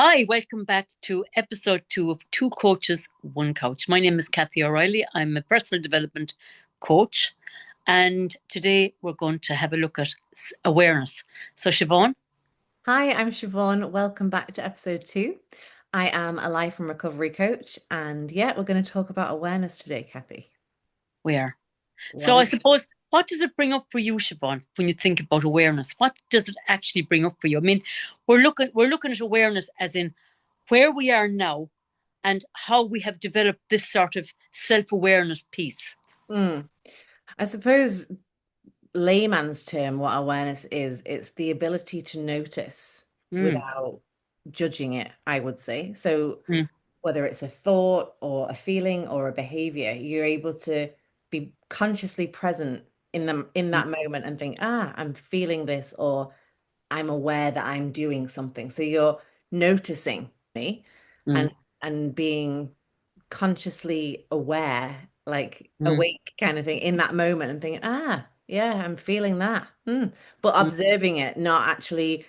Hi, welcome back to episode 2 of Two Coaches, One Couch. My name is Kathy O'Reilly. I'm a personal development coach, and today we're going to have a look at awareness. So, Siobhan, Hi, I'm Siobhan. Welcome back to episode 2. I am a life and recovery coach, and yeah, we're going to talk about awareness today, Kathy. where? What So, I is suppose, what does it bring up for you, Siobhan, when you think about awareness? What does it actually bring up for you? I mean, we're looking at awareness as in where we are now and how we have developed this sort of self-awareness piece. Mm. I suppose layman's term, what awareness is, it's the ability to notice Mm, without judging it, I would say. So mm, whether it's a thought or a feeling or a behavior, you're able to be consciously present in mm, that moment and think, I'm feeling this, or I'm aware that I'm doing something. So you're noticing me mm, and being consciously aware, like mm, awake kind of thing in that moment and thinking, yeah, I'm feeling that. But mm. observing it, not actually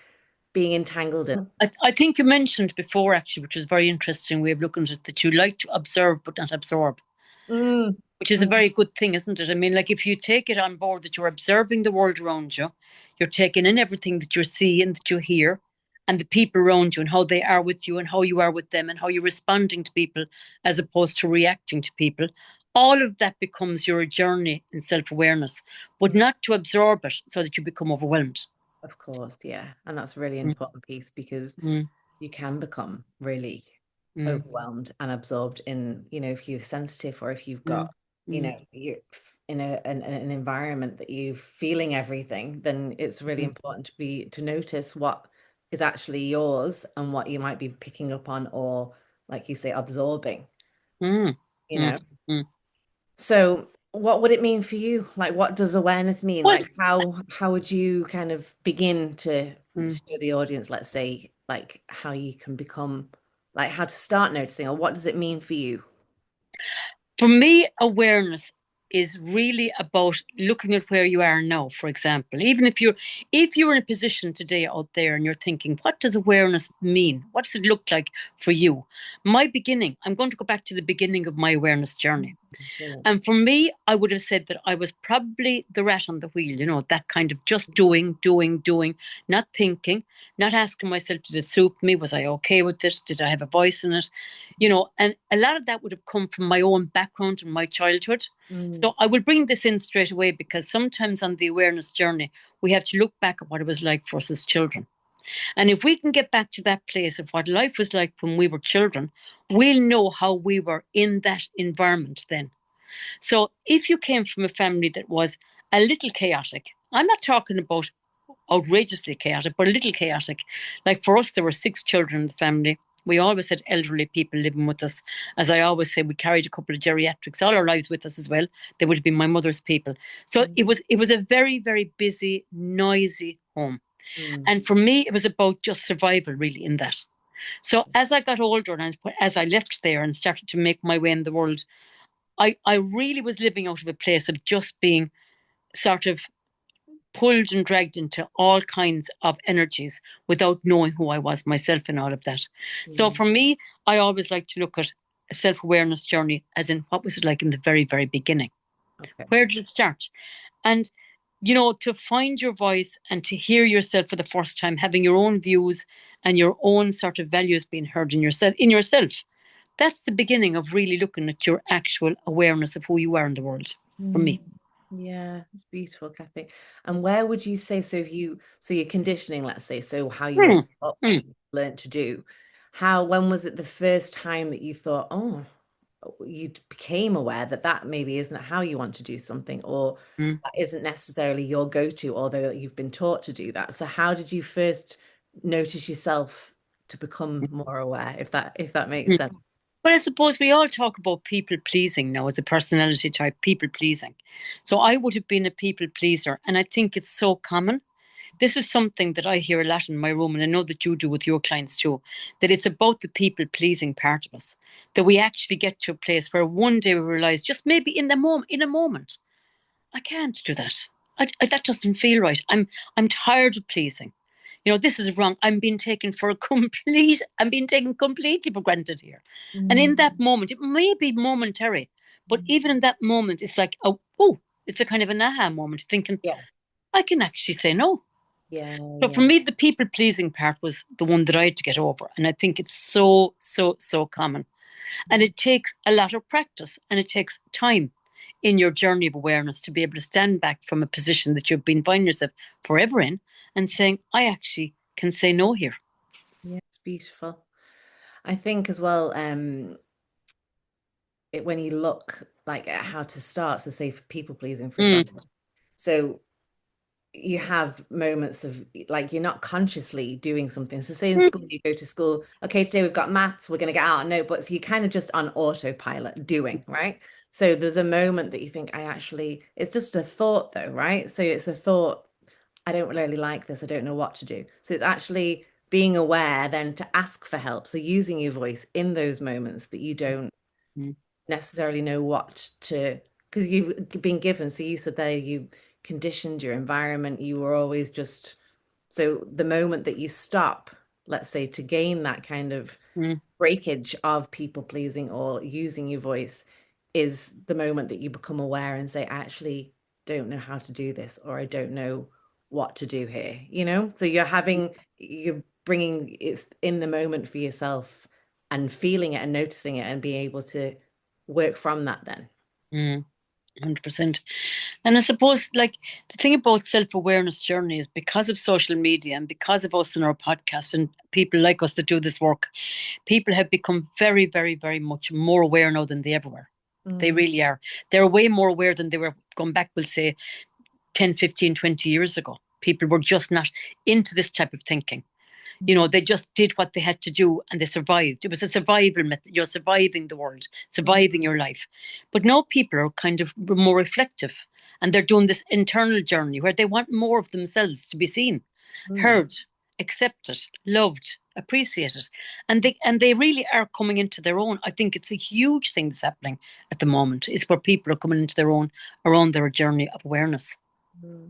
being entangled in. I think you mentioned before, actually, which was a very interesting way of looking at it, that you like to observe but not absorb, Mm, which is a mm, very good thing, isn't it? I mean, like if you take it on board that you're observing the world around you, you're taking in everything that you see and that you hear, and the people around you and how they are with you and how you are with them and how you're responding to people as opposed to reacting to people. All of that becomes your journey in self awareness, but mm. not to absorb it so that you become overwhelmed. Of course, yeah. And that's a really Mm, important piece because mm, you can become really mm, overwhelmed and absorbed in, if you're sensitive or if you've mm, got, mm, you're in an environment that you're feeling everything, then it's really mm, important to notice what is actually yours and what you might be picking up on or, like you say, absorbing, mm, you mm, know. mm. So what would it mean for you? Like, what does awareness mean? Well, Like, how would you kind of begin to mm. show the audience, let's say, like how you can become, like how to start noticing, or what does it mean for you? For me, awareness is really about looking at where you are now, for example. Even if you're in a position today out there and you're thinking, what does awareness mean? What does it look like for you? My beginning, I'm going to go back to the beginning of my awareness journey. Brilliant. And for me, I would have said that I was probably the rat on the wheel, that kind of just doing, doing, doing, not thinking, not asking myself, did it suit me? Was I okay with this? Did I have a voice in it? And a lot of that would have come from my own background and my childhood. Mm, So I will bring this in straight away because sometimes on the awareness journey, we have to look back at what it was like for us as children. And if we can get back to that place of what life was like when we were children, we'll know how we were in that environment then. So if you came from a family that was a little chaotic, I'm not talking about outrageously chaotic, but a little chaotic. Like for us, there were 6 children in the family. We always had elderly people living with us. As I always say, we carried a couple of geriatrics all our lives with us as well. They would have been my mother's people. So mm, it was a very, very busy, noisy home. mm, And for me, it was about just survival, really, in that. So as I got older and as I left there and started to make my way in the world, I really was living out of a place of just being sort of pulled and dragged into all kinds of energies without knowing who I was myself and all of that. So mm. for me, I always like to look at a self awareness journey as in what was it like in the very, very beginning? Okay. Where did it start? And to find your voice and to hear yourself for the first time, having your own views and your own sort of values being heard in yourself. That's the beginning of really looking at your actual awareness of who you are in the world, for Mm. me. Yeah, it's beautiful, Kathy. And where would you say, so if you, so your conditioning, let's say, so how you were Hmm. taught, what Hmm. you learned to do, when was it the first time that you thought, oh, you became aware that that maybe isn't how you want to do something, or Hmm. that isn't necessarily your go-to, although you've been taught to do that. So how did you first notice yourself to become more aware, if that makes Hmm. sense? But I suppose we all talk about people pleasing now as a personality type, people pleasing. So I would have been a people pleaser. And I think it's so common. This is something that I hear a lot in my room, and I know that you do with your clients too, that it's about the people pleasing part of us. That we actually get to a place where one day we realize, just maybe in a moment, I can't do that. That doesn't feel right. I'm tired of pleasing. This is wrong. I'm being taken completely for granted here. And in that Mm. moment, it may be momentary, but even in that moment, it's like, oh, it's a kind of an aha moment, thinking, Yeah. I can actually say no. Yeah, So for yeah. me, the people pleasing part was the one that I had to get over. And I think it's so, so, so common. And Mm. it takes a lot of practice and it takes time in your journey of awareness to be able to stand back from a position that you've been finding yourself forever in and saying, I actually can say no here. Yeah, it's beautiful. I think as well, when you look like at how to start, so say for people pleasing, for Mm, example. So you have moments of like you're not consciously doing something. So say in mm, school, you go to school, okay, today we've got maths, we're going to get out a notebook. So you're kind of just on autopilot doing, right? So there's a moment that you think, it's just a thought though, right? So it's a thought, I don't really like this, I don't know what to do. So it's actually being aware then to ask for help. So using your voice in those moments that you don't mm, necessarily know what to, because you've been given. So you said there you conditioned your environment, you were always just, so the moment that you stop, let's say, to gain that kind of mm, breakage of people pleasing or using your voice is the moment that you become aware and say, I actually don't know how to do this, or I don't know what to do here, So you're bringing it's in the moment for yourself and feeling it and noticing it and being able to work from that then. mm, 100%. And I suppose, like, the thing about self awareness journey is because of social media and because of us in our podcast and people like us that do this work, people have become very, very, very much more aware now than they ever were. They Mm, really are. They're way more aware than they were going back, we'll say, 10, 15, 20 years ago. People were just not into this type of thinking. mm, They just did what they had to do and they survived. It was a survival method. You're surviving the world, mm, surviving your life. But now people are kind of more reflective and they're doing this internal journey where they want more of themselves to be seen, mm, heard, accepted, loved, appreciated. And they really are coming into their own. I think it's a huge thing that's happening at the moment, is where people are coming into their own around their journey of awareness. mm.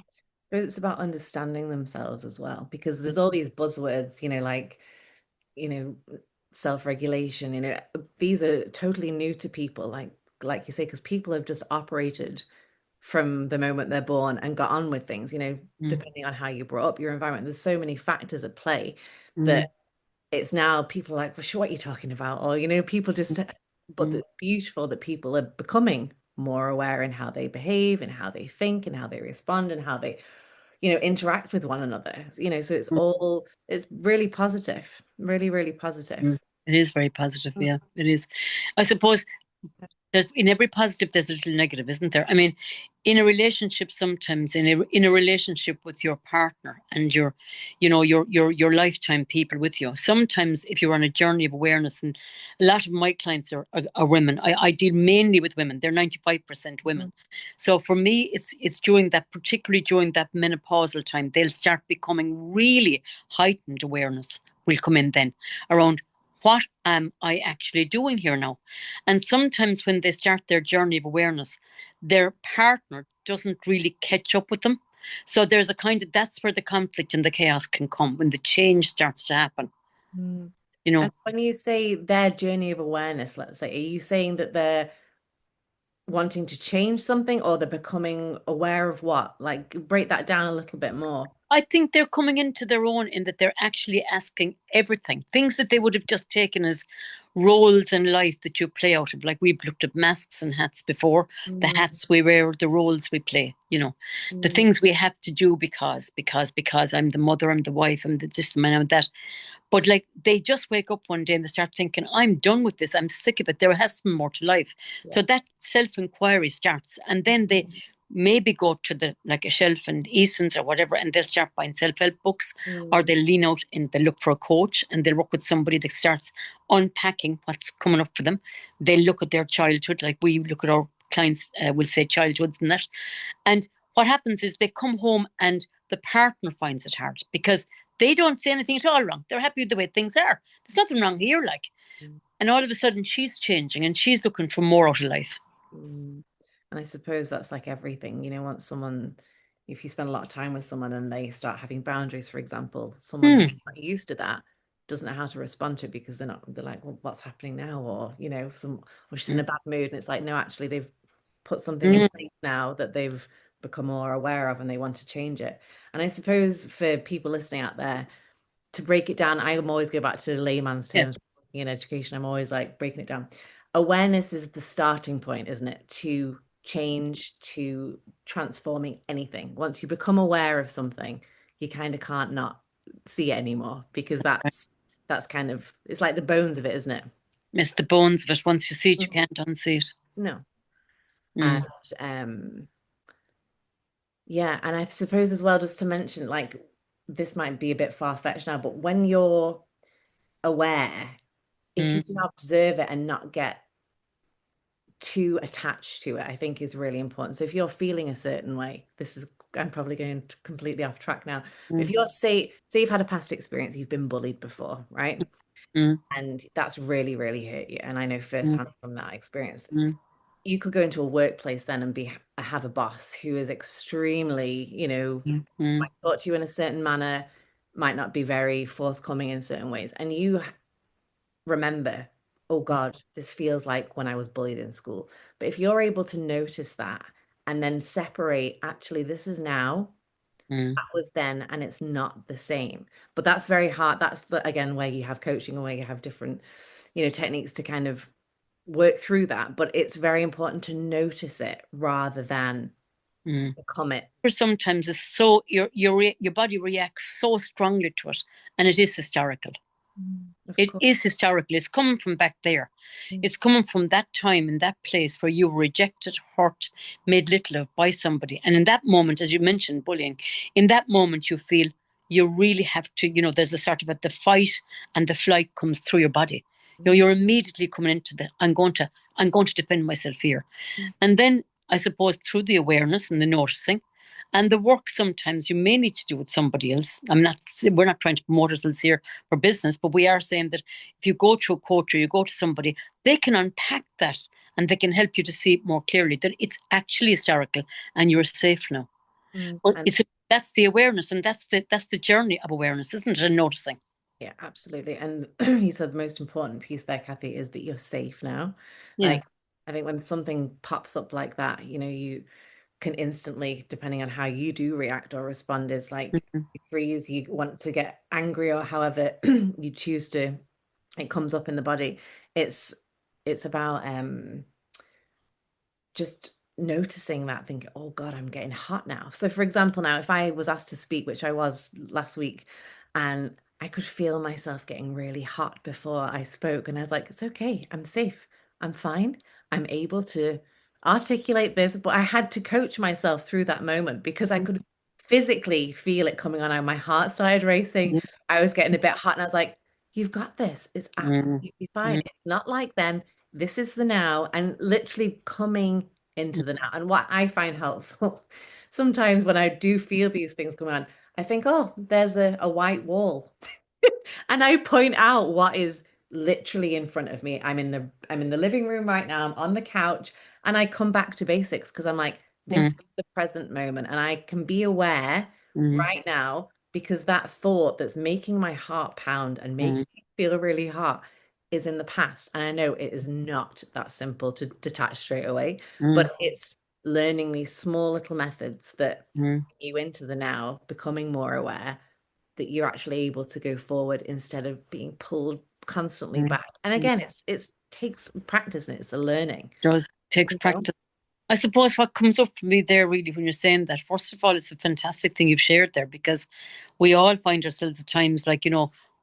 But it's about understanding themselves as well, because there's all these buzzwords, like you know, self-regulation, these are totally new to people, like you say, because people have just operated from the moment they're born and got on with things, Mm, depending on how you brought up, your environment. There's so many factors at play that mm, it's now people are like, well, sure, what are you talking about? Or, people just, but mm, it's beautiful that people are becoming more aware in how they behave and how they think and how they respond and how they interact with one another, so mm. it's really positive, really, really positive. Mm. It is very positive. Yeah, it is. I suppose there's in every positive there's a little negative, isn't there? I mean, in a relationship, sometimes in a relationship with your partner and your lifetime people with you. Sometimes if you're on a journey of awareness, and a lot of my clients are women. I deal mainly with women. They're 95% women. Mhm. So for me, it's during that, particularly during that menopausal time, they'll start becoming really heightened awareness will come in then around what am I actually doing here now? And sometimes when they start their journey of awareness, their partner doesn't really catch up with them. So there's a kind of that's where the conflict and the chaos can come when the change starts to happen. Mm. You And know, when you say their journey of awareness, let's say, are you saying that they're wanting to change something or they're becoming aware of what? Like, break that down a little bit more. I think they're coming into their own in that they're actually asking everything, things that they would have just taken as roles in life that you play out of. Like we've looked at masks and hats before, the Mm, hats we wear, the roles we play, the mm, things we have to do because I'm the mother, I'm the wife, I'm the this, I'm that. But like they just wake up one day and they start thinking, I'm done with this. I'm sick of it. There has to be more to life. yeah. So that self-inquiry starts. And then they Mm, maybe go to the like a shelf and Eason's or whatever, and they'll start buying self-help books, or mm, they'll lean out and they'll look for a coach and they'll work with somebody that starts unpacking what's coming up for them. They'll look at their childhood, like we look at our clients, will say childhoods and that. And what happens is they come home and the partner finds it hard because they don't say anything at all wrong. They're happy with the way things are. There's nothing wrong here, like. mm, And all of a sudden, she's changing and she's looking for more out of life. mm. And I suppose that's like everything, once someone, if you spend a lot of time with someone and they start having boundaries, for example, someone Mm. who's not used to that doesn't know how to respond to it because they're like, well, what's happening now? Or, or she's in Mm. a bad mood. And it's like, no, actually, they've put something in Mm. place now that they've become more aware of and they want to change it. And I suppose for people listening out there, to break it down, I always go back to layman's Yeah. terms in education. I'm always like breaking it down. Awareness is the starting point, isn't it? To change, to transforming anything. Once you become aware of something, you kind of can't not see it anymore because that's kind of it's like the bones of it, isn't it? It's the bones of it. Once you see it, you Mhm. can't unsee it. No. And Mm. yeah, and I suppose as well, just to mention, like this might be a bit far-fetched now, but when you're aware, if you Mm. can observe it and not get too attached to it, I think is really important. So if you're feeling a certain way, I'm probably going completely off track now. But if Mm. you're say you've had a past experience, you've been bullied before, right? Mm. And that's really, really hurt you. And I know Mm. firsthand from that experience. Mm. You could go into a workplace then and have a boss who is extremely, Mm. Mm. might talk to you in a certain manner, might not be very forthcoming in certain ways. And you remember, oh God, this feels like when I was bullied in school. But if you're able to notice that and then separate, actually, this is now, Mm. that was then, and it's not the same. But that's very hard. That's again where you have coaching and where you have different, techniques to kind of work through that. But it's very important to notice it rather than Mm. become it. For sometimes it's so your body reacts so strongly to it, and it is hysterical. Of It course. is hysterical. It's coming from back there. Mm, It's coming from that time in that place where you were rejected, hurt, made little of by somebody. And in that moment, as you mentioned, bullying, in that moment you feel you really have to, there's a sort of the fight and the flight comes through your body. mm, You're immediately coming into I'm going to defend myself here. mm, And then I suppose through the awareness and the noticing and the work sometimes you may need to do with somebody else. We're not trying to promote ourselves here for business, but we are saying that if you go to a coach or you go to somebody, they can unpack that and they can help you to see it more clearly that it's actually hysterical and you're safe now. But And that's the awareness and that's the journey of awareness, isn't it? And noticing. yeah, absolutely. And he said the most important piece there, Kathy, is that you're safe now. Yeah. Like, I think when something pops up like that, you can instantly, depending on how you do react or respond, is like Mm-hmm. you freeze, you want to get angry, or however you choose to, it comes up in the body. It's it's about just noticing that, thinking, oh God, I'm getting hot now. So, for example, now if I was asked to speak, which I was last week, and I could feel myself getting really hot before I spoke, and I was like, it's okay, I'm safe, I'm fine, I'm able to articulate this, but I had to coach myself through that moment because I could physically feel it coming on, and my heart started racing. I was getting a bit hot, and I was like, you've got this, it's absolutely fine. Mm-hmm. It's not like then, this is the now, and literally coming into the now. And what I find helpful sometimes when I do feel these things come on, I think, oh, there's a white wall. And I point out what is literally in front of me. I'm in the living room right now. I'm on the couch and I come back to basics because I'm like, this is the present moment and I can be aware Mm-hmm. right now because that thought that's making my heart pound and making me feel really hot is in the past. And I know it is not that simple to detach straight away, Mm-hmm. but it's learning these small little methods that Mm-hmm. bring you into the now, becoming more aware that you're actually able to go forward instead of being pulled constantly back. And Mm-hmm. again, it takes practice and it's a learning. Does takes You know? practice. I suppose what comes up for me there really when you're saying that, first of all, it's a fantastic thing you've shared there because we all find ourselves at times like,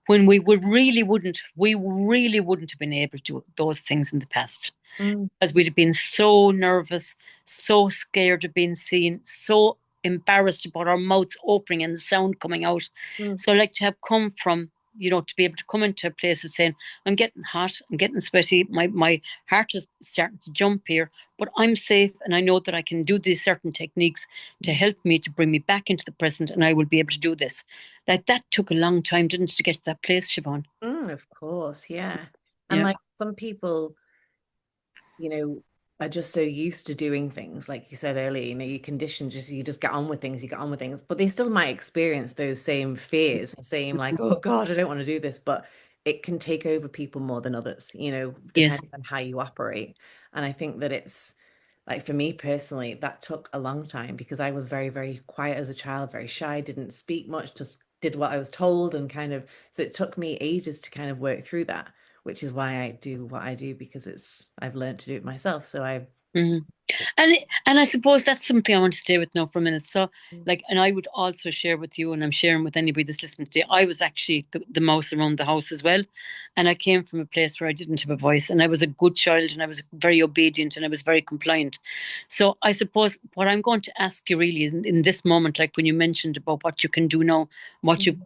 when we really wouldn't have been able to do those things in the past Mm, as we'd have been so nervous, so scared of being seen, so embarrassed about our mouths opening and the sound coming out. mm, So, like to have come from, to be able to come into a place of saying, I'm getting hot, I'm getting sweaty, my heart is starting to jump here, but I'm safe and I know that I can do these certain techniques to mm, help me to bring me back into the present and I will be able to do this. Like that took a long time, didn't it, to get to that place, Siobhan? of course, yeah. And Yeah. like some people, you know, are just so used to doing things, like you said earlier, you condition just you just get on with things, you get on with things, but they still might experience those same fears, the same like, oh God, I don't want to do this, but it can take over people more than others, Yes. depending on how you operate. And I think that it's like for me personally, that took a long time because I was very, very quiet as a child, very shy, didn't speak much, just did what I was told and kind of, so it took me ages to kind of work through that, which is why I do what I do because I've learned to do it myself. So I Mhm. And I suppose that's something I want to stay with now for a minute. So, like, and I would also share with you, and I'm sharing with anybody that's listening today. I was actually the mouse around the house as well, and I came from a place where I didn't have a voice, and I was a good child, and I was very obedient, and I was very compliant. So, I suppose what I'm going to ask you really in this moment, like when you mentioned about what you can do now,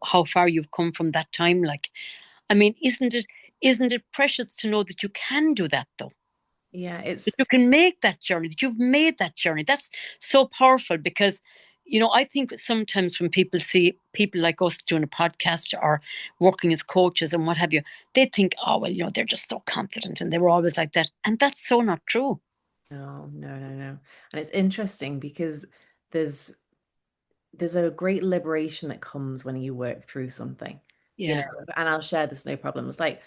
how far you've come from that time, like, I mean, isn't it precious to know that you can do that though? Yeah, That it's you can make that journey, that you've made that journey. That's so powerful because, I think that sometimes when people see people like us doing a podcast or working as coaches and what have you, they think, oh, well, they're just so confident and they were always like that. And that's so not true. no, no, no, no. And it's interesting because there's there's a great liberation that comes when you work through something, Yeah. and I'll share this no problem. It's like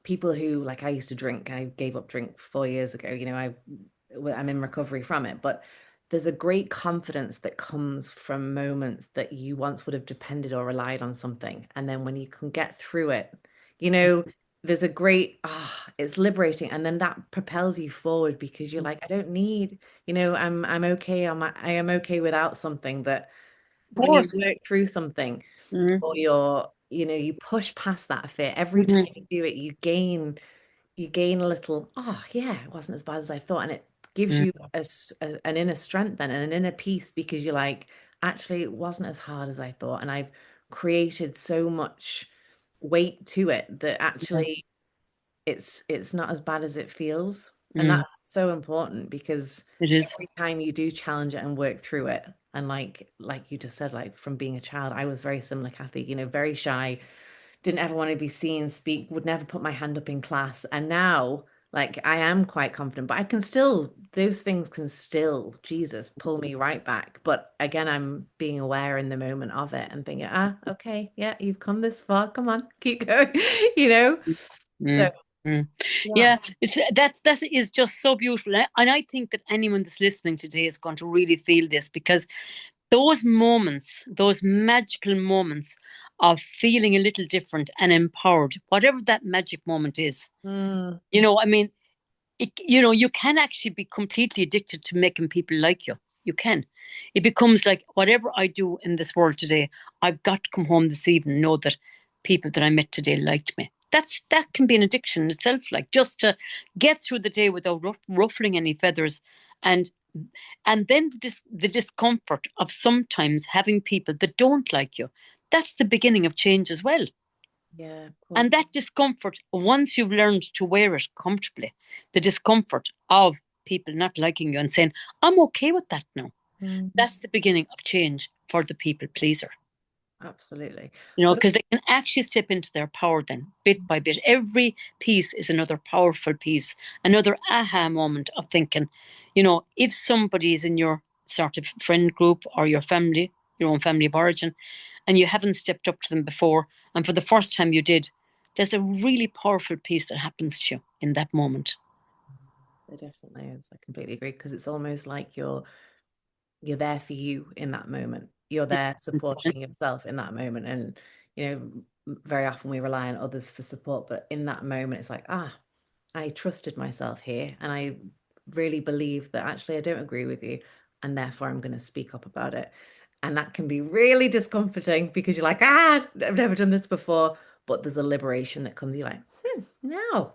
people who like I used to drink. I gave up drink 4 years ago. I'm in recovery from it, but there's a great confidence that comes from moments that you once would have depended or relied on something. And then when you can get through it, you know, there's a great, it's liberating. And then that propels you forward because you're like, I don't need, I'm okay. I am okay without something that Of when you course. work through something Mm-hmm. or you push past that fear, every time Mm-hmm. you do it, you gain a little, oh yeah, it wasn't as bad as I thought. And it gives you an inner strength then and an inner peace because you're like, actually, it wasn't as hard as I thought. And I've created so much weight to it that Yeah, actually it's not as bad as it feels. And mm, that's so important because it is. every time you do challenge it and work through it, and like you just said, like from being a child, I was very similar, Kathy, very shy, didn't ever want to be seen, speak, would never put my hand up in class. And now, like, I am quite confident, but those things can still, Jesus, pull me right back. But again, I'm being aware in the moment of it and thinking, okay, yeah, you've come this far. Come on, keep going, you know? So, Mm, mm. yeah. Yeah, that is just so beautiful, and I think that anyone that's listening today is going to really feel this because those moments, those magical moments of feeling a little different and empowered, whatever that magic moment is, Mm, I mean, you can actually be completely addicted to making people like you. You can. It becomes like whatever I do in this world today, I've got to come home this evening and know that people that I met today liked me. That can be an addiction in itself, like just to get through the day without ruffling any feathers, and and then the discomfort of sometimes having people that don't like you. That's the beginning of change as well. yeah, of And course. that discomfort, once you've learned to wear it comfortably, the discomfort of people not liking you and saying, I'm okay with that now, Mm, that's the beginning of change for the people pleaser. absolutely. But Because they can actually step into their power then, bit by bit. Every piece is another powerful piece, another aha moment of thinking, if somebody is in your sort of friend group or your family, your own family of origin, and you haven't stepped up to them before, and for the first time you did, there's a really powerful piece that happens to you in that moment. there definitely is. I completely agree because it's almost like you're there for you in that moment. You're there supporting yourself in that moment. And, very often we rely on others for support, but in that moment, it's like, I trusted myself here. And I really believe that actually I don't agree with you. And therefore, I'm going to speak up about it. And that can be really discomforting because you're like, I've never done this before. But there's a liberation that comes, you're like, no,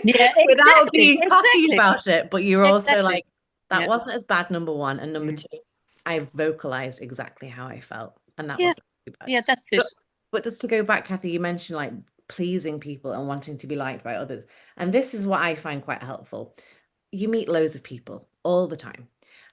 Yeah, without exactly, being cocky exactly, about it. But you're also exactly. like, that Yeah, wasn't as bad, number one. And number mm. two, I vocalized exactly how I felt. And that Yeah, wasn't too bad. yeah, that's it. But, but just to go back, Kathy, you mentioned like pleasing people and wanting to be liked by others. And this is what I find quite helpful. You meet loads of people all the time.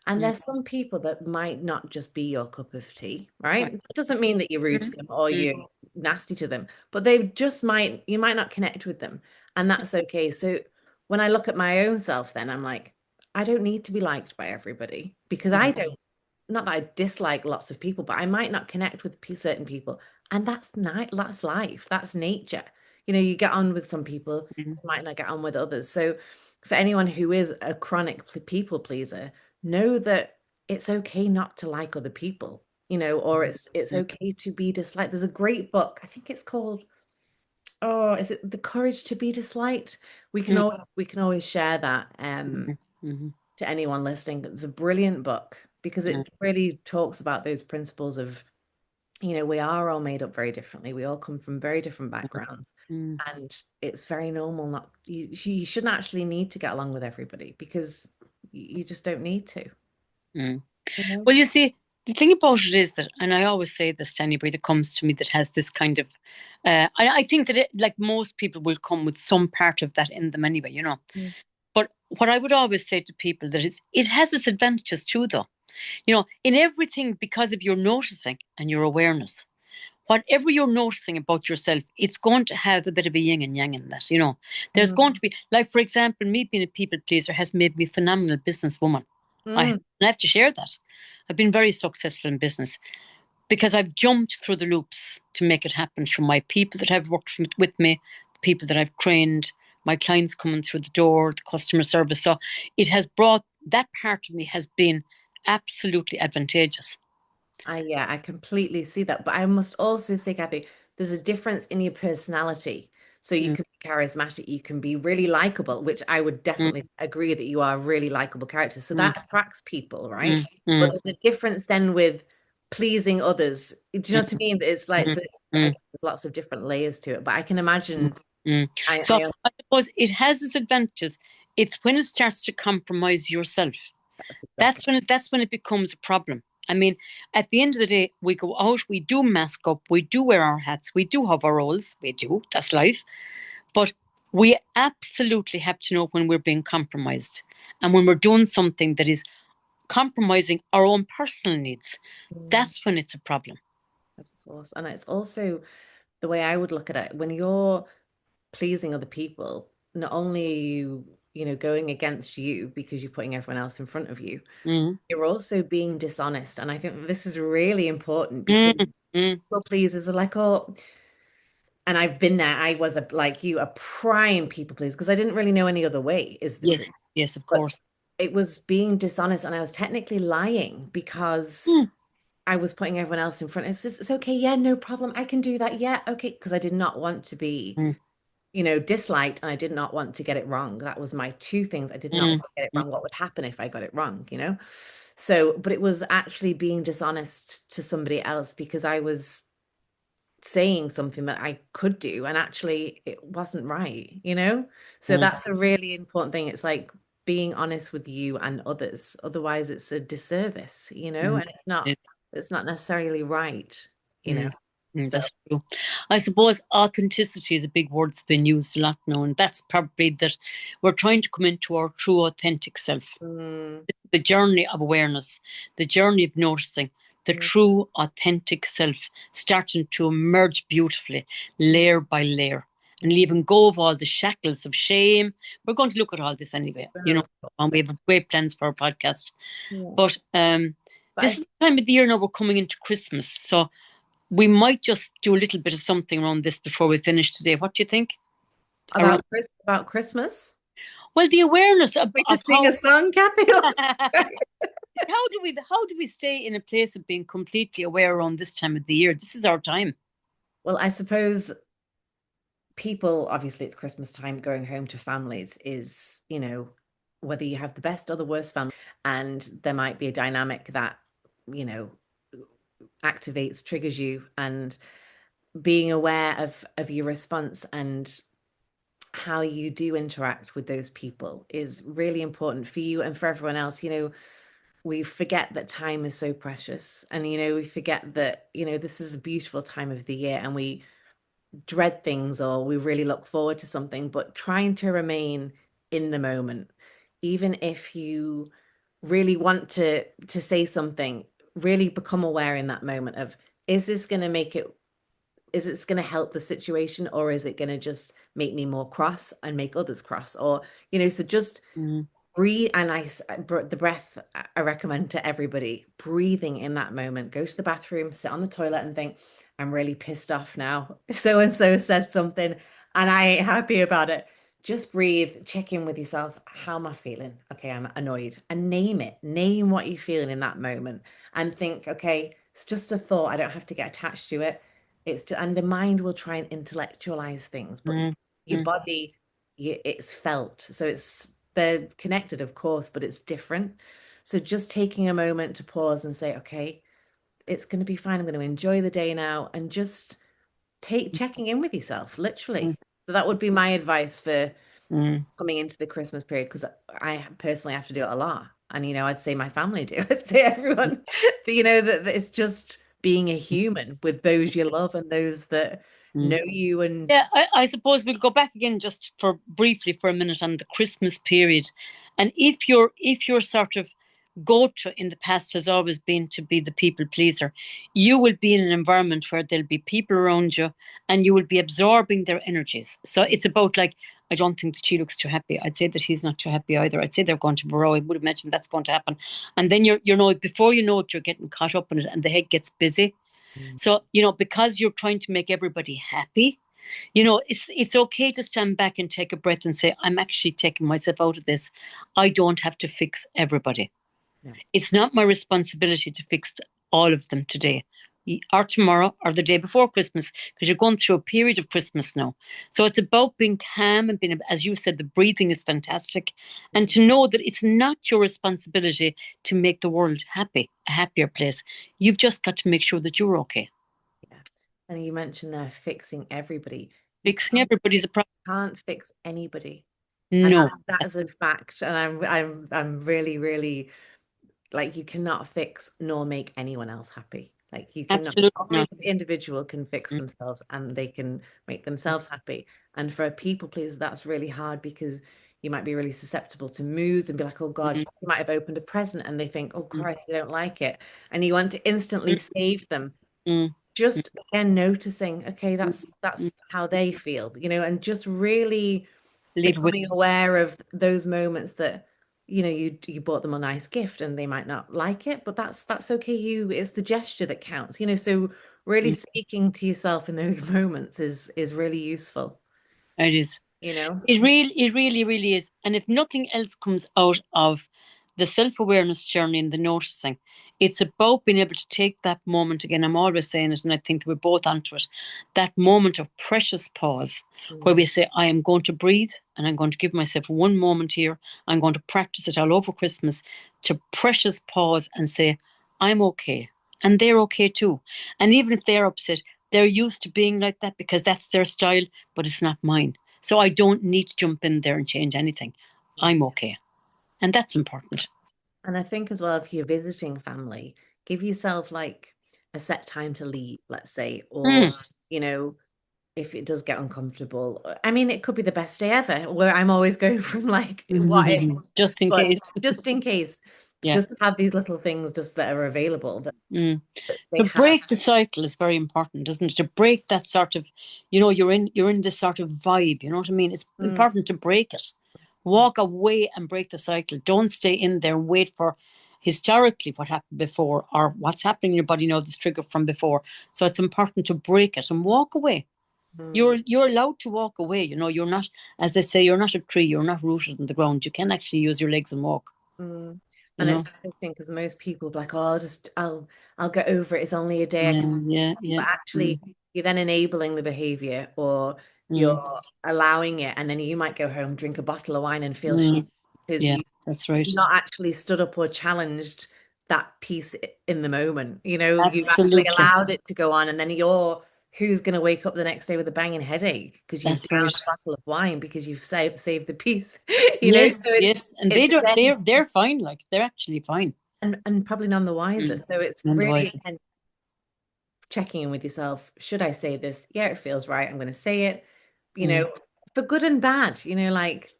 And Mm. there's some people that might not just be your cup of tea, right? Right. It doesn't mean that you're rude to Mm. them or Mm. you're nasty to them, but you might not connect with them. And that's okay. So when I look at my own self, then I'm like, I don't need to be liked by everybody because I don't, not that I dislike lots of people, but I might not connect with certain people. And that's life, that's nature. You know, you get on with some people, Mm, you might not get on with others. So for anyone who is a chronic people pleaser, know that it's okay not to like other people, you know, or it's mm, okay to be disliked. There's a great book, I think it's called, oh, is it The Courage to Be Disliked? mm, We can always share that mm, mm, to anyone listening. It's a brilliant book because mm, it really talks about those principles of, you know, we are all made up very differently. We all come from very different backgrounds. mm, And it's very normal not you shouldn't actually need to get along with everybody because you just don't need to, mm. you know? Well, you see, the thing about it is that, and I always say this to anybody that comes to me that has this kind of, I think that like most people will come with some part of that in them anyway, you know. Mm. But what I would always say to people that it has its advantages too, though. You know, in everything, because of your noticing and your awareness, whatever you're noticing about yourself, it's going to have a bit of a yin and yang in that, you know. There's going Mm. to be, like, for example, me being a people pleaser has made me a phenomenal businesswoman. Mm. I have to share that. I've been very successful in business because I've jumped through the loops to make it happen from my people that have worked with me, the people that I've trained, my clients coming through the door, the customer service. So it has brought that part of me has been absolutely advantageous. Yeah, I completely see that. But I must also say, Kathy, there's a difference in your personality. So you Mm, can be charismatic, you can be really likable, which I would mm, definitely agree that you are a really likable character. So mm, that attracts people, right? mm, But mm, there's a difference then with pleasing others. Do you know what I mean? It's like mm, again, mm, there's lots of different layers to it. But I can mm, imagine mm. So I I suppose it has its advantages. It's when it starts to compromise yourself. that's exactly. That's when it becomes a problem. I mean, at the end of the day, we go out, we do mask up, we do wear our hats, we do have our roles, we do. That's life. But we absolutely have to know when we're being compromised and when we're doing something that is compromising our own personal needs. Mm, That's when it's a problem. of course. And it's also the way I would look at it when you're pleasing other people, not only are you, you know, going against you because you're putting everyone else in front of you, Mm, you're also being dishonest. And I think this is really important mm, because mm. people pleasers are like, oh, and I've been there. I was like you, a prime people pleaser because I didn't really know any other way, is the Yes, truth. yes, of But course. it was being dishonest and I was technically lying because Mm, I was putting everyone else in front. It's okay. Yeah, no problem. I can do that. Yeah, okay. Because I did not want to be, mm, you know, disliked and I did not want to get it wrong. That was my two things. I did not mm, want to get it mm, wrong. What would happen if I got it wrong, you know? So, but it was actually being dishonest to somebody else because I was saying something that I could do and actually it wasn't right, you know? So mm. that's a really important thing. It's like being honest with you and others. Otherwise it's a disservice, you know, Mm, and it- it's not necessarily right, you know. mm, So that's true. I suppose authenticity is a big word that's been used a lot now, and that's probably that we're trying to come into our true authentic self. mm, The journey of awareness, the journey of noticing, the mm, true authentic self starting to emerge beautifully, mm, layer by layer, and mm. leaving go of all the shackles of shame. We're going to look at all this anyway, you know, Oh, and we have great plans for our podcast. yeah. But But this is the time of the year now we're coming into Christmas. So we might just do a little bit of something around this before we finish today. What do you think? Around About Christmas. well, the awareness Wait to of sing a song, Kathy. how do we stay in a place of being completely aware around this time of the year? This is our time. Well, I suppose people, obviously, it's Christmas time, going home to families is, you know, whether you have the best or the worst family, and there might be a dynamic that, you know, activates, triggers you, and being aware of your response and how you do interact with those people is really important for you and for everyone else. You know, we forget that time is so precious, and we forget that this is a beautiful time of the year, and we dread things or we really look forward to something, but trying to remain in the moment, even if you really want to say something, really become aware in that moment of, is this going to make it, is it going to help the situation, or is it going to just make me more cross and make others cross, or so just Mm. breathe. And the breath I recommend to everybody, breathing in that moment. Go to the bathroom, sit on the toilet and think, I'm really pissed off now. So and so said something and I ain't happy about it. Just breathe, check in with yourself. How am I feeling? Okay, I'm annoyed. And name it. Name what you're feeling in that moment and think, okay, it's just a thought. I don't have to get attached to it. And the mind will try and intellectualize things, but Mm, your mm, body, it's felt. So they're connected, of course, but it's different. So just taking a moment to pause and say, okay, it's going to be fine. I'm going to enjoy the day now and just checking in with yourself, literally. mm, So that would be my advice for mm, coming into the Christmas period because I personally have to do it a lot. And, I'd say my family do. I'd say everyone, that it's just being a human with those you love and those that mm. know you. And Yeah, I suppose we'll go back again just for briefly for a minute on the Christmas period. And if your sort of go-to in the past has always been to be the people pleaser, you will be in an environment where there'll be people around you and you will be absorbing their energies. So it's about like, I don't think that she looks too happy. I'd say that he's not too happy either. I'd say they're going to borrow. I would have mentioned that's going to happen. And then before you know it, you're getting caught up in it and the head gets busy. So, because you're trying to make everybody happy, it's okay to stand back and take a breath and say, I'm actually taking myself out of this. I don't have to fix everybody. no, It's not my responsibility to fix all of them today or tomorrow or the day before Christmas, because you're going through a period of Christmas now. So it's about being calm and being, as you said, the breathing is fantastic. And to know that it's not your responsibility to make the world happy, a happier place. You've just got to make sure that you're okay. yeah. And you mentioned there fixing everybody. You Fixing everybody's a problem. can't fix anybody. And No, that is a fact. And I'm really, really like you cannot fix nor make anyone else happy. Like you cannot, absolutely only not. the individual can fix Mm, themselves and they can make themselves happy. And for a people pleaser, that's really hard because you might be really susceptible to moods and be like, oh God, mm, you might have opened a present and they think, oh mm, Christ, they don't like it. And you want to instantly mm, save them. mm, mm, Just again noticing, okay, mm, that's mm. how they feel, and just really Lead with. becoming aware of those moments that you bought them a nice gift and they might not like it, but that's okay. It's the gesture that counts, so really Mm, speaking to yourself in those moments is really useful, it is. you know It really, really is. And if nothing else comes out of the self-awareness journey and the noticing, it's about being able to take that moment again. I'm always saying it, and I think that we're both onto it. That moment of precious pause where we Mm, say, I am going to breathe and I'm going to give myself one moment here. I'm going to practice it all over Christmas to precious pause and say, I'm okay. And they're okay too. And even if they're upset, they're used to being like that because that's their style, but it's not mine. So I don't need to jump in there and change anything. I'm okay. And that's important. and I think as well, if you're visiting family, give yourself like a set time to leave, let's say, or Mm. you know if it does get uncomfortable. I mean, it could be the best day ever, where I'm always going from like what if, Just in but case. just in case, Yeah. just have these little things just that are available Mm. that they To have. break the cycle is very important, isn't it? To break that sort of, you're in this sort of vibe, you know what I mean? It's Mm, important to break it. Walk away and break the cycle. Don't stay in there and wait for historically what happened before or what's happening in your body now, this trigger from before. So it's important to break it and walk away. You're mm, you're allowed to walk away. You're not, as they say, you're not a tree. You're not rooted in the ground. You can actually use your legs and walk. mm. You And it's know. interesting because most people are like, oh, I'll get over it. It's only a day. I can, Yeah, yeah, yeah. but Mm, actually, you're then enabling the behavior, or mm, you're allowing it, and then you might go home, drink a bottle of wine, and feel shit mm. because Yeah, that's right. not actually stood up or challenged that piece in the moment. You've actually Absolutely. allowed it to go on, and then who's going to wake up the next day with a banging headache because you've That's downed right. a bottle of wine because you've saved the piece. So Yes, it's yes. And they it's don't. again They're fine. Like they're actually fine. and probably none the wiser. Mm. So it's None the really wiser. again checking in with yourself. Should I say this? Yeah, it feels right. I'm going to say it. You Mm. know, for good and bad.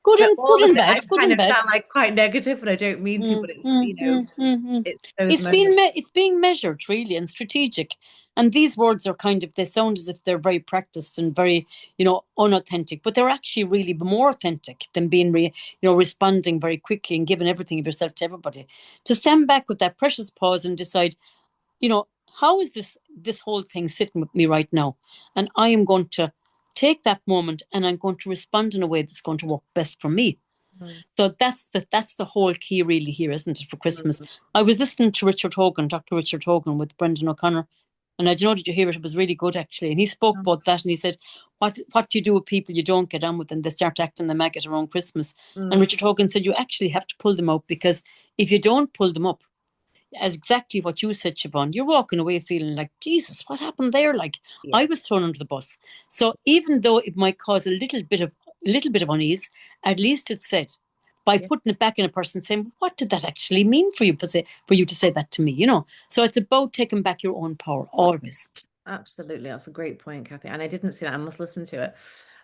Good For and good all of and it. bad. I Good kind and of bad. sound like quite negative, and I don't mean to, Mm, but it's mm, mm, mm, mm. it's those Being moments. it's being measured really and strategic. And these words are kind of, they sound as if they're very practiced and very, unauthentic, but they're actually really more authentic than being, responding very quickly and giving everything of yourself to everybody. To stand back with that precious pause and decide, you know, how is this whole thing sitting with me right now? And I am going to take that moment and I'm going to respond in a way that's going to work best for me. Mm, So that's the whole key really here, isn't it, for Christmas? mm, I was listening to Dr. Richard Hogan with Brendan O'Connor, and I don't know, did you hear it? It was really good actually. And he spoke mm, about that and he said, what do you do with people you don't get on with and they start acting the maggot around Christmas? And mm, Richard Hogan said you actually have to pull them up, because if you don't pull them up, as exactly what you said, Siobhan, you're walking away feeling like, Jesus, what happened there? Like, I yeah, was thrown under the bus. So even though it might cause a little bit of unease, at least it's said by yeah. putting it back in a person saying, what did that actually mean for you to say that to me? So it's about taking back your own power always. Absolutely. That's a great point, Kathy. And I didn't see that. I must listen to it.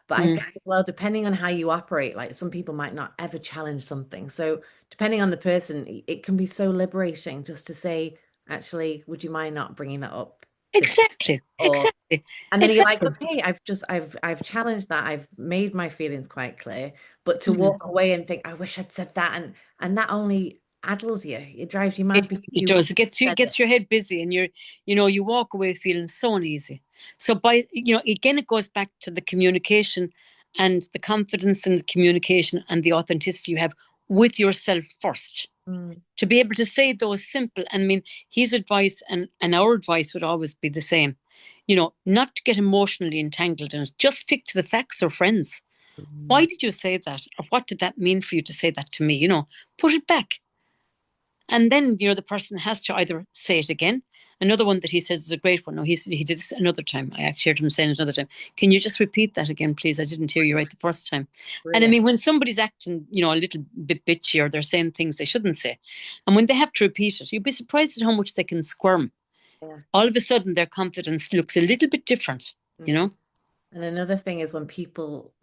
But I Mm. think, well, depending on how you operate, like some people might not ever challenge something. So depending on the person, it can be so liberating just to say, actually, would you mind not bringing that up this? Exactly, Or exactly, and then you're like, exactly. okay, I've challenged that. I've made my feelings quite clear. But to Mhm. walk away and think, I wish I'd said that, and that only addles you. It drives you It mad because it you does. It gets you it said it. gets your head busy, and you walk away feeling so uneasy. So by again, it goes back to the communication and the confidence in the communication and the authenticity you have with yourself first. Mm, To be able to say those simple, and I mean, his advice and our advice would always be the same. Not to get emotionally entangled in it. Just stick to the facts or friends. Why mm, did you say that? Or what did that mean for you to say that to me? Put it back. And then, the person has to either say it again. Another one that he says is a great one. No, he did this another time. I actually heard him saying it another time. Can you just repeat that again, please? I didn't hear you right the first time. And I brilliant. mean, when somebody's acting, a little bit bitchy or they're saying things they shouldn't say, and when they have to repeat it, you'd be surprised at how much they can squirm. Yeah. All of a sudden, their confidence looks a little bit different, you Mm. know? And another thing is when people,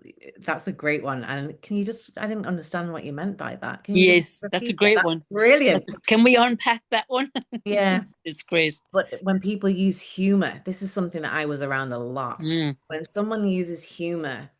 that's a great one. And can you just, I didn't understand what you meant by that. Can you just Yes, that's a repeat that? great That's one. brilliant. Can we unpack that one? Yeah. It's great. But when people use humor, this is something that I was around a lot. Mm. When someone uses humor,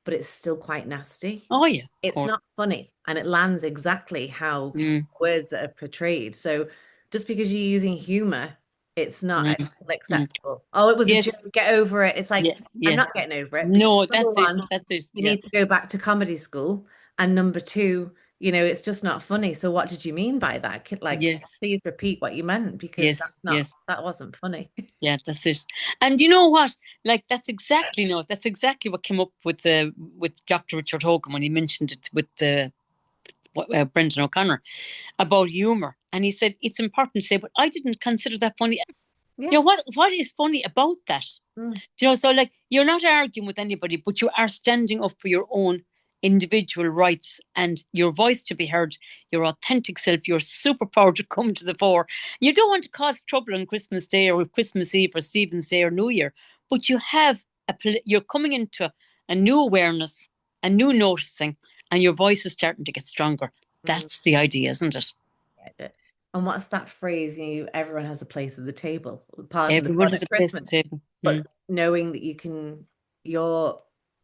but it's still quite nasty, Oh, yeah, of it's course. not funny and it lands exactly how Mm, words are portrayed. So just because you're using humor, it's not mm, mm. acceptable. Oh, it was a joke, Yes, get over it. It's like, yeah, I'm yeah. not getting over it because No, number that's it. one, That's it. you Yeah. need to go back to comedy school. And number two, it's just not funny. So what did you mean by that? Like, Yes, please repeat what you meant because yes, that's not, yes. that wasn't funny. Yeah, that's it. And you know what? Like that's exactly what came up with Dr. Richard Hogan when he mentioned it with the Brendan O'Connor about humor, and he said it's important to say, but I didn't consider that funny. Yeah. What is funny about that? Mm, So like you're not arguing with anybody, but you are standing up for your own individual rights and your voice to be heard, your authentic self, your superpower to come to the fore. You don't want to cause trouble on Christmas Day or Christmas Eve or Stephen's Day or New Year, but you're coming into a new awareness, a new noticing, and your voice is starting to get stronger. mm. That's the idea, isn't it? Get it. And what's that phrase? Everyone has a place at the table, apart from the Everyone fun has at a place Christmas. to table. But knowing that you're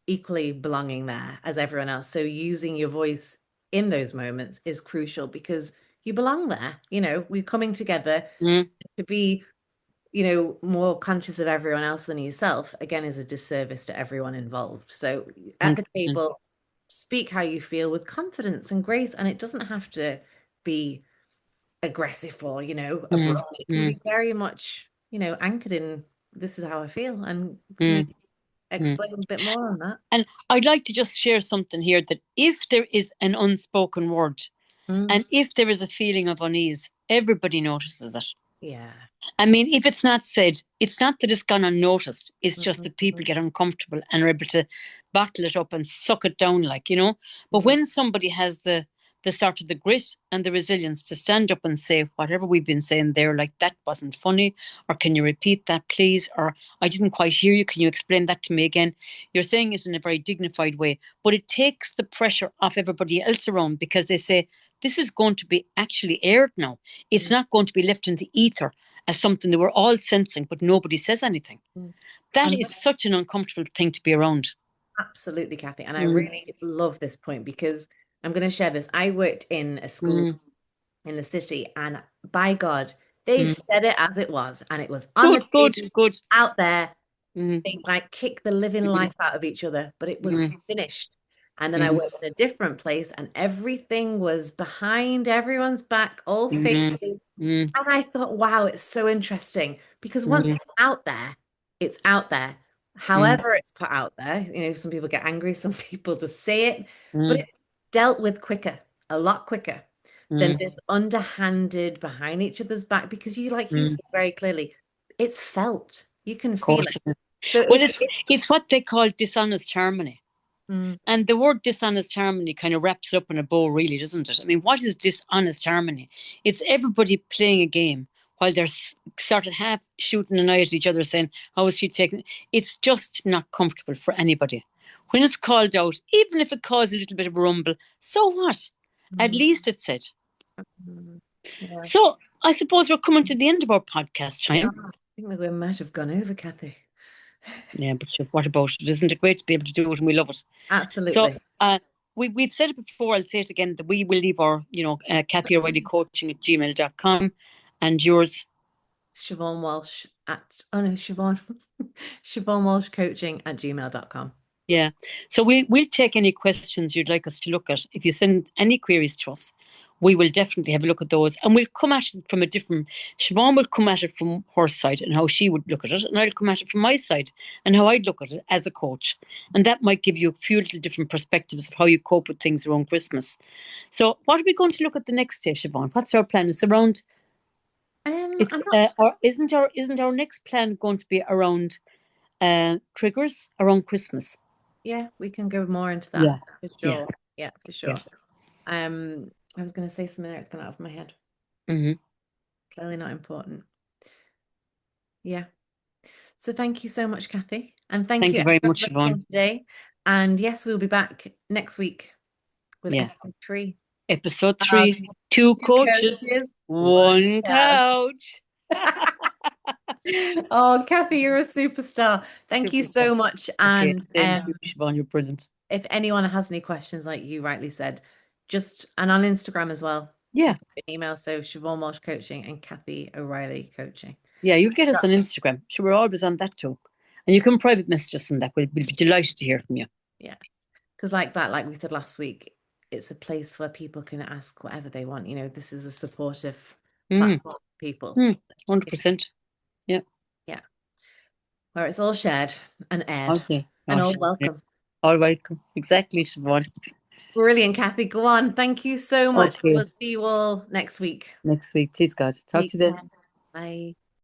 equally belonging there as everyone else. So using your voice in those moments is crucial because you belong there. We're coming together Mm, to be, more conscious of everyone else than yourself, again, is a disservice to everyone involved. So at the 100%. table, speak how you feel with confidence and grace. And it doesn't have to be aggressive or, Mm, abrupt. It can mm, be very much, anchored in this is how I feel. And can you mm, mm. explain a bit more on that? And I'd like to just share something here that if there is an unspoken word Mm, and if there is a feeling of unease, everybody notices it. yeah. I mean, if it's not said, it's not that it's gone unnoticed. It's just that people Mhm. get uncomfortable and are able to bottle it up and suck it down, But Yeah. when somebody has the sort of the grit and the resilience to stand up and say whatever we've been saying there, like that wasn't funny, or can you repeat that, please? Or I didn't quite hear you. Can you explain that to me again? You're saying it in a very dignified way, but it takes the pressure off everybody else around because they say, this is going to be actually aired now. It's Mm, not going to be left in the ether as something that we're all sensing, but nobody says anything. Mm. That And is such an uncomfortable thing to be around. absolutely, Kathy. And I Mm, really love this point because I'm going to share this. I worked in a school mm, in the city, and by God, they mm. said it as it was, and it was on Good, the good, TV good. out there. Mm, They like kick the living mm, life out of each other, but it was mm, finished. And then I mm, worked in a different place, and everything was behind everyone's back, all mm, faces. mm, And I thought, wow, it's so interesting because once mm, it's out there, it's out there. mm, However, it's put out there, some people get angry, some people just say it, but mm, it's dealt with quicker, a lot quicker than mm, this underhanded behind each other's back because like you mm. said very clearly, it's felt. You can Of feel it. course it is. So Well, it's it's what they call dishonest harmony. mm, And the word dishonest harmony kind of wraps it up in a bow, really, doesn't it? I mean, what is dishonest harmony? It's everybody playing a game while they're sort of half shooting an eye at each other, saying, "How is she taking?" It's just not comfortable for anybody. When it's called out, even if it caused a little bit of a rumble, so what? At mm, least it's said. mm, yeah. So I suppose we're coming to the end of our podcast We are. time. I think we might have gone over, Kathy. Yeah, but sure, what about it? Isn't it great to be able to do it and we love it? So Absolutely. we've said it before, I'll say it again, that we will leave our, cathyoreillycoaching at gmail.com and yours. Siobhan Walsh at, oh no, Siobhan, Siobhan Walsh coaching at gmail.com. Yeah. So we'll take any questions you'd like us to look at. If you send any queries to us, we will definitely have a look at those and we'll come at it from a different, Siobhan will come at it from her side and how she would look at it, and I'll come at it from my side and how I'd look at it as a coach. And that might give you a few little different perspectives of how you cope with things around Christmas. So what are we going to look at the next day, Siobhan? What's our plan? It's around it, I'm not, or isn't our next plan going to be around triggers around Christmas? yeah, we can go more into that Yeah, for yeah, sure. Yeah, for yeah. sure. I was going to say something there, it's gone out of my head. Hmm. Clearly not important. Yeah. So thank you so much, Kathy. And thank Thank you you very everyone much, for Siobhan. listening today. And yes, we'll be back next week with Yeah. episode 3 Episode of 3, two Two coaches, Coaches, One one Couch. couch. Oh, Kathy, you're a superstar. Thank you Superstar. so much. Okay, And same to you, Siobhan. You're brilliant. if anyone has any questions, like you rightly said, and on Instagram as well, you Yeah, can put an email. So Siobhan Walsh Coaching and Kathy O'Reilly Coaching. yeah. You'll get us Yeah. on Instagram. Sure, we're always on that too. And you can private message us on that. We'll be delighted to hear from you. Yeah. Because like that, like we said last week, it's a place where people can ask whatever they want. This is a supportive Mm, platform for people. 100%. Yeah. Yeah. Where it's all shared and aired Okay. and Oh, all welcome. all welcome. Exactly, Siobhan. Brilliant, Kathy. Go on. Thank you so much. Okay. We'll see you all next week. Next week, please God. Talk Take to you then. care. Bye.